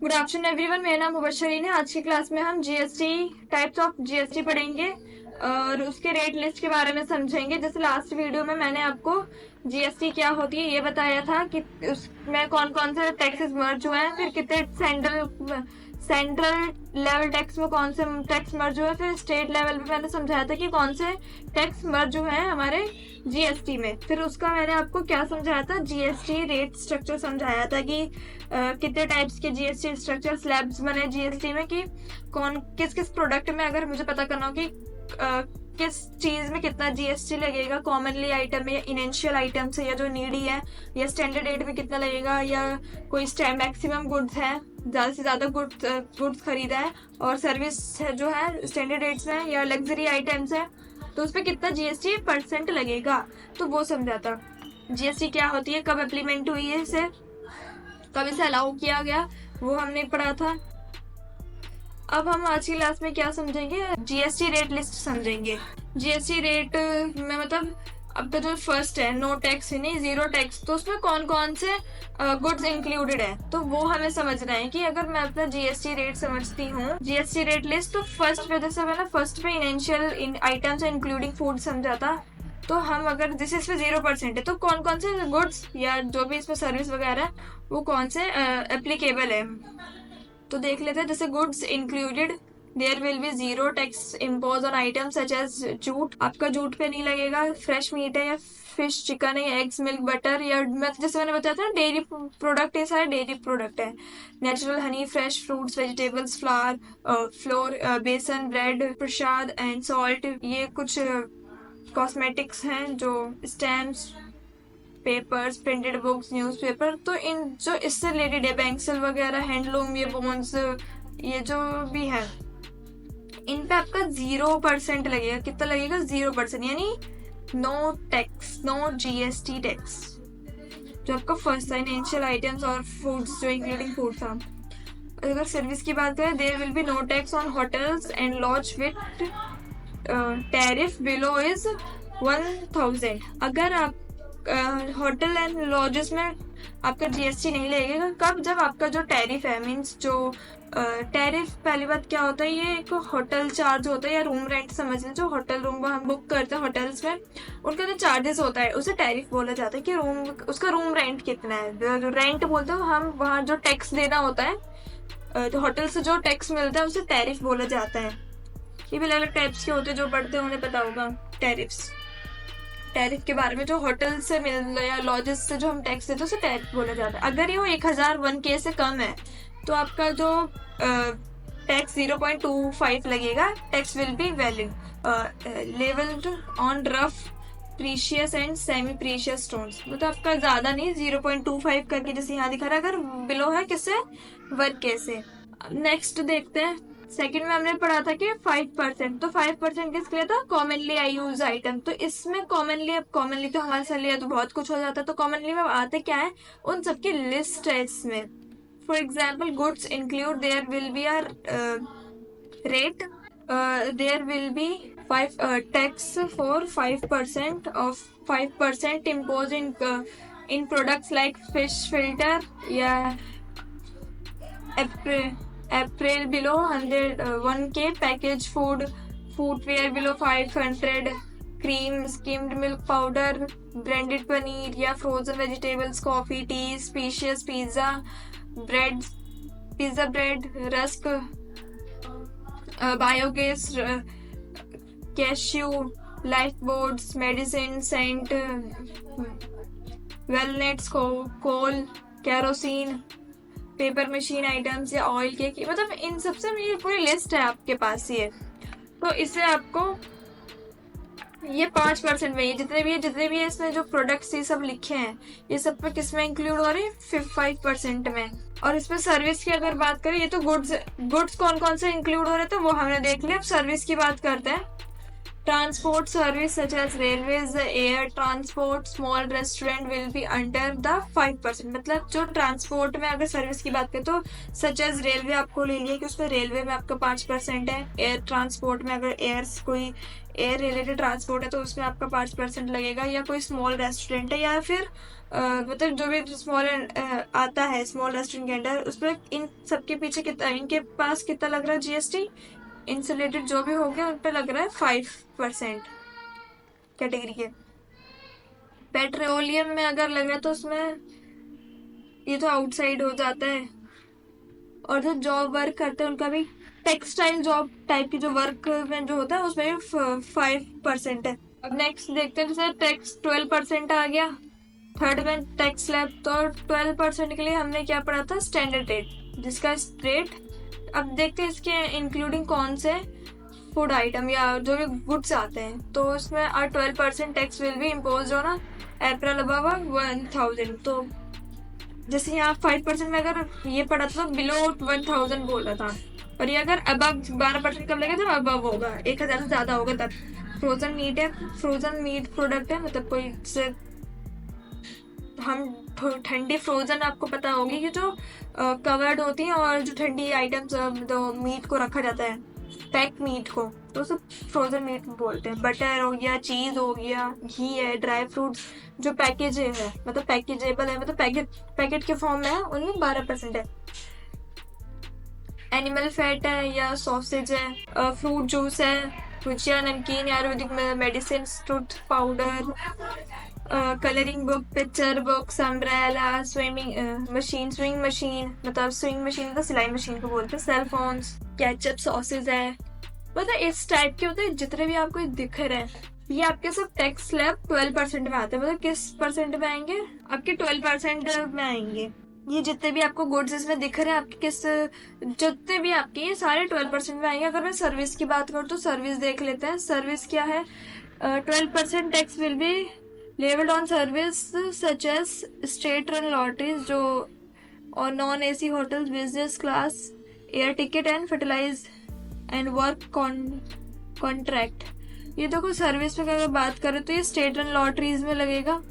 Good afternoon everyone, मेरा नाम मुबशरीन है। आज की क्लास में हम जीएसटी, टाइप्स ऑफ जीएसटी पढ़ेंगे और उसके रेट लिस्ट के बारे में समझेंगे। जैसे लास्ट वीडियो में मैंने आपको जीएसटी क्या होती है ये बताया था कि उसमें कौन कौन से टैक्सेस मर्ज हुए हैं, फिर कितने सेंट्रल लेवल टैक्स में कौन से टैक्स मर्ज हुए, फिर स्टेट लेवल पे मैंने समझाया था कि कौन से टैक्स मर्ज हुए हैं हमारे जीएसटी में। फिर उसका मैंने आपको क्या समझाया था, जीएसटी रेट स्ट्रक्चर समझाया था कि कितने टाइप्स के जीएसटी स्ट्रक्चर स्लैब्स बने जीएसटी में, कि कौन किस किस प्रोडक्ट में अगर मुझे पता करना हो कि किस चीज में कितना जीएसटी लगेगा, कॉमनली आइटम या इनेंशियल आइटम से, या जो नीडी है, या स्टैंडर्ड रेट में कितना लगेगा, या कोई मैक्सिमम गुड्स है, ज्यादा से ज्यादा गुड्स खरीदा है और सर्विस जो है स्टैंडर्ड रेट्स में, या लग्जरी आइटम्स है तो उस पर कितना जीएसटी परसेंट लगेगा, तो वो समझा था। जीएसटी क्या होती है, कब इम्प्लीमेंट हुई है, इसे कब इसे अलाउ किया गया, वो हमने पढ़ा था। अब हम आज की क्लास में क्या समझेंगे, जीएसटी रेट लिस्ट समझेंगे। जीएसटी रेट में मतलब आपका जो फर्स्ट है नो टैक्स नहीं जीरो टैक्स, तो उसमें कौन कौन से गुड्स इंक्लूडेड है, तो वो हमें समझना है। कि अगर मैं अपना जीएसटी रेट समझती हूँ, जीएसटी रेट लिस्ट, तो फर्स्ट पे जैसे मैंने फर्स्ट पे इनेंशियल आइटम्स इंक्लूडिंग फूड समझा था, तो हम अगर जैसे इसमें 0% है तो कौन कौन से गुड्स या जो भी इसमें सर्विस वगैरह है वो कौन से एप्लीकेबल है, तो देख लेते हैं। जैसे goods included, there will be zero tax impose on item such as jute, आपका जूट पे नहीं लगेगा। फ्रेश मीट है या फिश, चिकन है, एग्स, मिल्क, बटर, या जैसे मैंने बताया था डेयरी प्रोडक्ट, ये सारे डेयरी प्रोडक्ट है। Natural honey, fresh fruits, vegetables, flour, besan, bread, prasad and salt, ये कुछ कॉस्मेटिक्स हैं, जो stamps, papers, printed books, newspaper, तो इन जो इससे रिलेटेड है, पेंसिल वगैरह, हैंडलूम, ये बोन्स, ये जो भी है, इन पे आपका 0% लगेगा। कितना लगेगा, 0%, यानी no tax, no GST tax. जो आपका फर्स्ट था इनेंशियल आइटम्स और फूड्स, जो इंक्लूडिंग फूड था। अगर सर्विस की बात करें, there will be no tax on hotels and lodge with tariff below is 1000। अगर आप होटल एंड लॉजेस में आपका जीएसटी नहीं लगेगा, कब, जब आपका जो टैरिफ है, मीन्स जो टैरिफ, पहली बात क्या होता है, ये एक होटल चार्ज होता है या रूम रेंट समझ लें। जो होटल रूम हम बुक करते हैं होटल्स में, उनका जो चार्जेस होता है उसे टैरिफ बोला जाता है, कि रूम, उसका रूम रेंट कितना है, जो रेंट बोलते हैं हम, वहाँ जो टैक्स देना होता है, जो होटल से जो टैक्स मिलता है उसे टैरिफ बोला जाता है। ये भी अलग अलग टाइप्स के होते हैं, जो पढ़ते हैं उन्हें पता होगा टैरिफ्स। टैरिफ के बारे में, जो होटल से मिल या लॉजेस से जो हम टैक्स देते हैं उसे टैरिफ बोला जाता है। अगर ये वो 1001 से कम है तो आपका जो टैक्स 0.25 लगेगा। Tax will be valid levelled on rough, precious and semi precious stones, मतलब आपका ज्यादा नहीं, 0.25 करके जैसे यहाँ दिखा रहा है। अगर बिलो है किससे, वर्क कैसे। नेक्स्ट देखते हैं, सेकंड में हमने पढ़ा था कि 5%, तो 5% किसके लिए था, कॉमनली आई यूज आइटम। तो इसमें कॉमनली, अब कॉमनली तो हमारे से लिया तो बहुत कुछ हो जाता है, तो कॉमनली में आते क्या है, उन सबकी लिस्ट है इसमें। For example, goods include, there will be a rate, there will be 5 tax for 5% of 5% impose in products like fish filter, या April below 101K, packaged footwear below 500, cream, skimmed milk powder, branded paneer या frozen vegetables, coffee, tea, species, pizza bread, rusk, biogas, cashew, lifeboats, medicine, scent, walnuts, coal, kerosene, paper machine items या oil के, मतलब इन सबसे मेरी पूरी list है आपके पास ये। तो इससे आपको ये 5% में, ये जितने भी है इसमें जो प्रोडक्ट्स ये सब लिखे हैं, ये सब पे किस में इंक्लूड हो रहे हैं, 5% में। और इसमें सर्विस की अगर बात करें, ये तो गुड्स कौन कौन से इंक्लूड हो रहे थे वो हमने देख लिया। अब सर्विस की बात करते हैं, Transport service such as railways, air transport, small restaurant will be under the 5%। मतलब जो ट्रांसपोर्ट में अगर सर्विस की बात करें तो सच एज रेलवे आपको ले लिया कि उसमें रेलवे में आपका 5% है। एयर ट्रांसपोर्ट में अगर कोई एयर रिलेटेड ट्रांसपोर्ट है तो उसमें आपका 5% लगेगा, या कोई स्मॉल रेस्टोरेंट है, या फिर मतलब जो भी स्मॉल आता है स्मॉल रेस्टोरेंट के अंडर, उसमें इन सबके पीछे कितना, इनके पास कितना लग रहा है जीएसटी, इनसे रिलेटेड जो भी हो गया उन पर लग रहा है 5% कैटेगरी के। पेट्रोलियम में अगर लग रहा है तो उसमें ये तो आउटसाइड हो जाता है। और जो जॉब वर्क करते हैं उनका भी टेक्सटाइल जॉब टाइप की जो वर्क में जो होता है उसमें भी 5% है। अब नेक्स्ट देखते हैं, जैसे टैक्स 12% आ गया थर्ड में टैक्स स्लैब। तो 12% के लिए हमने क्या पढ़ा था, स्टैंडर्ड रेट, जिसका रेट अब देखते हैं इसके इंक्लूडिंग कौन से फूड आइटम या जो भी गुड्स आते हैं। तो उसमें 12% tax will be impose on April above 1000। तो जैसे यहाँ 5% में अगर ये पड़ा था तो बिलो 1000 बोल रहा था, और ये अगर अबव 12% कब लगेगा, जब अबव होगा 1000 से ज्यादा होगा तब। फ्रोजन मीट है, फ्रोजन मीट प्रोडक्ट है, मतलब कोई से हम ठंडी फ्रोजन आपको पता होगी कि जो कवर्ड होती है, और जो ठंडी आइटम्स जो मीट को रखा जाता है पैक मीट को, तो सब फ्रोजन मीट बोलते हैं। बटर हो गया, चीज हो गया, घी है, ड्राई फ्रूट्स जो पैकेज है, मतलब पैकेजेबल है, मतलब पैकेट के फॉर्म में है, उनमें 12% है। एनिमल फैट है या सॉसेज है, फ्रूट जूस है, भुजिया, नमकीन, Ayurvedic medicine, tooth powder, colouring book, picture books, umbrella, swing machine, मतलब स्विंग मशीन तो सिलाई मशीन को बोलते हैं, सेल फोन्स, केचप, सॉसेज है, मतलब इस टाइप के होते हैं जितने भी आपको दिख रहे हैं। ये आपके सब टैक्स स्लैब 12% में आते हैं। मतलब किस परसेंट में आएंगे, आपके 12% में आएंगे। ये जितने भी आपको गुड्स इसमें दिख रहे हैं आपके जितने भी आपके, ये सारे 12% में आएंगे। अगर मैं सर्विस की बात करूँ तो सर्विस देख लेते हैं। सर्विस क्या है, 12% tax will be levelled on service such as state run lotteries जो और non AC hotels, business class, air ticket and fertilise and work contract. ये देखो सर्विस में अगर बात करें तो ये स्टेट रन लॉटरीज में लगेगा,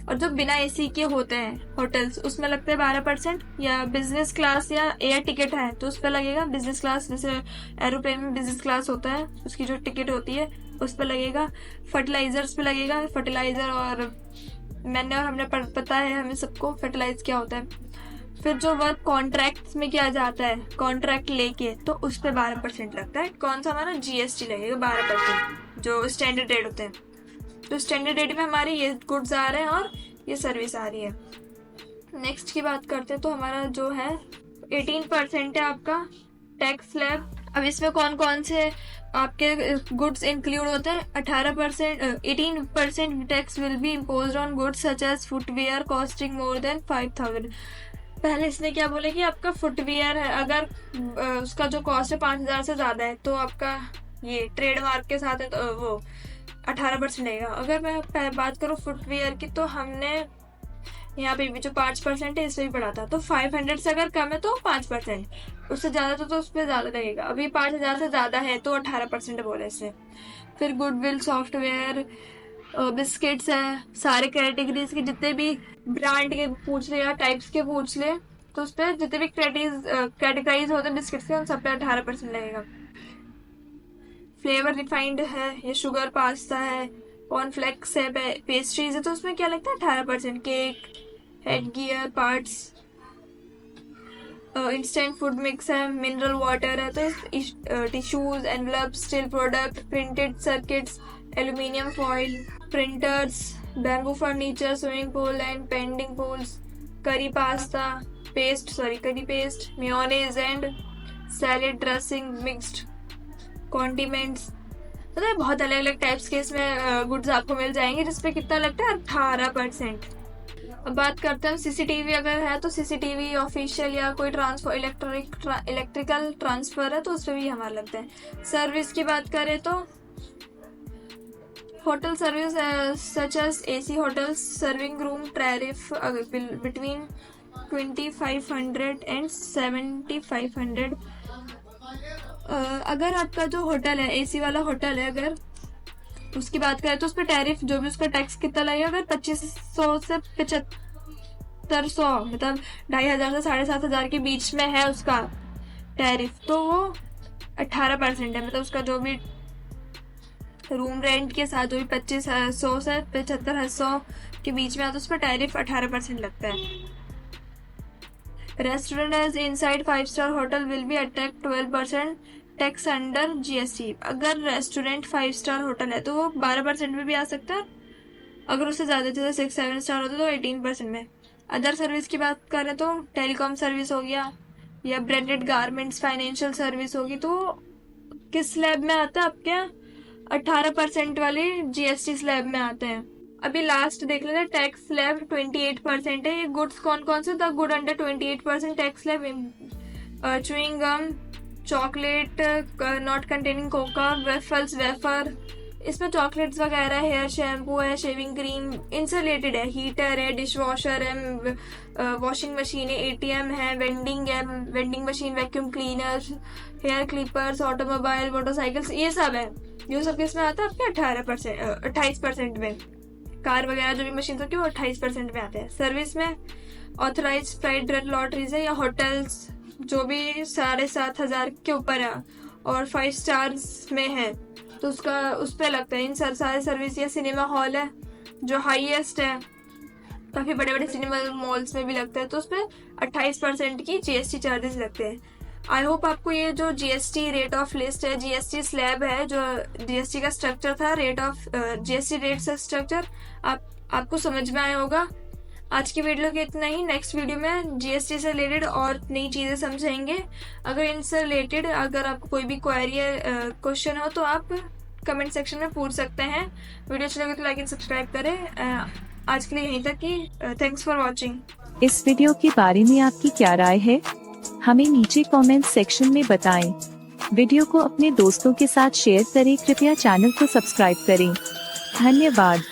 और जो बिना एसी के होते हैं होटल्स उसमें लगता है 12%, या बिजनेस क्लास या एयर टिकट है तो उस पर लगेगा बिजनेस क्लास, जैसे एरोप्लेन में बिजनेस क्लास होता है उसकी जो टिकट होती है उस पर लगेगा। फर्टिलाइजर्स पे लगेगा, फर्टिलाइजर और मैंने और हमने पता है हमें सबको फर्टिलाइज क्या होता है। फिर जो वर्क कॉन्ट्रैक्ट में किया जाता है कॉन्ट्रैक्ट लेके, तो उस पर 12% लगता है। कौन सा हमारा जीएसटी लगेगा 12%, जो स्टैंडर्ड रेट होते हैं। तो स्टैंडर्ड रेट में हमारे ये गुड्स आ रहे हैं और ये सर्विस आ रही है। नेक्स्ट की बात करते हैं तो हमारा जो है 18% है आपका टैक्स स्लैब। अब इसमें कौन कौन से आपके गुड्स इंक्लूड होते हैं, 18% tax will be imposed on goods such as footwear costing more than 5000। पहले इसने क्या बोले कि आपका फुटवेयर है, अगर उसका जो कॉस्ट है 5000 से ज्यादा है तो आपका ये ट्रेडमार्क के साथ है तो वो 18% रहेगा। अगर मैं बात करूँ फुटवेयर की तो हमने यहाँ पे भी जो 5% है इसमें भी पढ़ा था। तो 500 से अगर कम है तो 5%, उससे ज्यादा तो उस पर ज्यादा लगेगा। अभी 5000 से ज्यादा है तो 18% बोले इससे। फिर गुडविल, सॉफ्टवेयर, बिस्किट्स है, सारे कैटेगरीज के जितने भी ब्रांड के पूछ ले या टाइप्स के पूछ ले तो उस पर जितने भी कैटेगराइज होते हैं बिस्किट्स के उन सब पे 18% लगेगा। फ्लेवर रिफाइंड है, ये शुगर पास्ता है, कॉर्नफ्लेक्स है, पेस्ट्रीज है तो उसमें क्या लगता है 18%। Cake, head gear, parts, instant food mix है, मिनरल वाटर है तो tissues, envelope, steel product, printed circuits, aluminium foil, printers, bamboo furniture, swimming pool and pending pools, करी paste, mayonnaise and salad dressing, mixed condiments. मतलब बहुत अलग अलग types के इसमें गुड्स आपको मिल जाएंगे जिसपे कितना लगता है 18%। अब बात करते हैं सीसीटीवी अगर है तो सीसीटीवी ऑफिशियल या कोई इलेक्ट्रिकल ट्रांसफर है तो उस पर भी हमारा लगता है। सर्विस की बात करें तो hotel service such as AC hotels, serving room tariff between 2500 and 7500। अगर आपका जो होटल है एसी वाला होटल है, अगर उसकी बात करें तो उस पर टैरिफ जो भी उसका टैक्स कितना लगेगा, अगर 2500 से 7500 मतलब 2500 से 7500 के बीच में है उसका टैरिफ, तो वो 18% है। मतलब उसका जो भी रूम रेंट के साथ जो भी 2500 से 7500 के बीच में आता है उस पर टैरिफ 18% लगता है। Restaurant as inside 5 star hotel will be attract 12% tax under GST. अगर रेस्टोरेंट 5 स्टार होटल है तो वो 12% में भी आ सकता है, अगर उससे ज़्यादा जैसे 6-7 स्टार होता तो 18% में। अदर सर्विस की बात करें तो टेलीकॉम सर्विस हो गया या ब्रांडेड गारमेंट्स, फाइनेंशियल सर्विस होगी, तो किस स्लैब में आता है आपके यहाँ? 18% वाले जीएसटी स्लैब में आते हैं। अभी लास्ट देख लेते हैं, टैक्स स्लैब 28% है। ये गुड्स कौन कौन से? The good under 28% tax slab, chewing gum, chocolate not containing coca, waffles, wafer, इसमें चॉकलेट्स वगैरह, हेयर शैम्पू है, शेविंग क्रीम, इनसे रिलेटेड है। हीटर है, डिश वॉशर है, वॉशिंग मशीन है, एटीएम है, vending machine, vacuum cleaner, hair clippers, automobile, motorcycles, ये सब है। ये सब किसमें आता है आपके? 28% में। कार वगैरह जो भी मशीन होती है वो 28% में आते हैं। सर्विस में ऑथराइज प्राइवेट लॉटरीज है या होटल्स जो भी 7500 के ऊपर है और 5 स्टार्स में है तो उसका उस पर लगता है। इन सारे सर्विस या सिनेमा हॉल है जो हाईएस्ट है, काफ़ी बड़े बड़े सिनेमा मॉल्स में भी लगता है, तो उस पर 28% की जीएसटी चार्जेस लगते हैं। आई होप आपको ये जो जीएसटी रेट ऑफ लिस्ट है, जीएसटी स्लैब है, जो जीएसटी का स्ट्रक्चर था, रेट ऑफ जीएसटी रेट से स्ट्रक्चर आपको समझ में आया होगा। आज की वीडियो के इतना ही। नेक्स्ट वीडियो में जीएसटी से रिलेटेड और नई चीज़ें समझेंगे। अगर इनसे रिलेटेड अगर आपको कोई भी क्वेरी है, क्वेश्चन हो, तो आप कमेंट सेक्शन में पूछ सकते हैं। वीडियो अच्छी लगे तो लाइक एंड सब्सक्राइब करें। आज के लिए यहीं तक ही। Thanks for watching. इस वीडियो के बारे में आपकी क्या राय है? हमें नीचे कमेंट सेक्शन में बताएं। वीडियो को अपने दोस्तों के साथ शेयर करें। कृपया चैनल को सब्सक्राइब करें। धन्यवाद।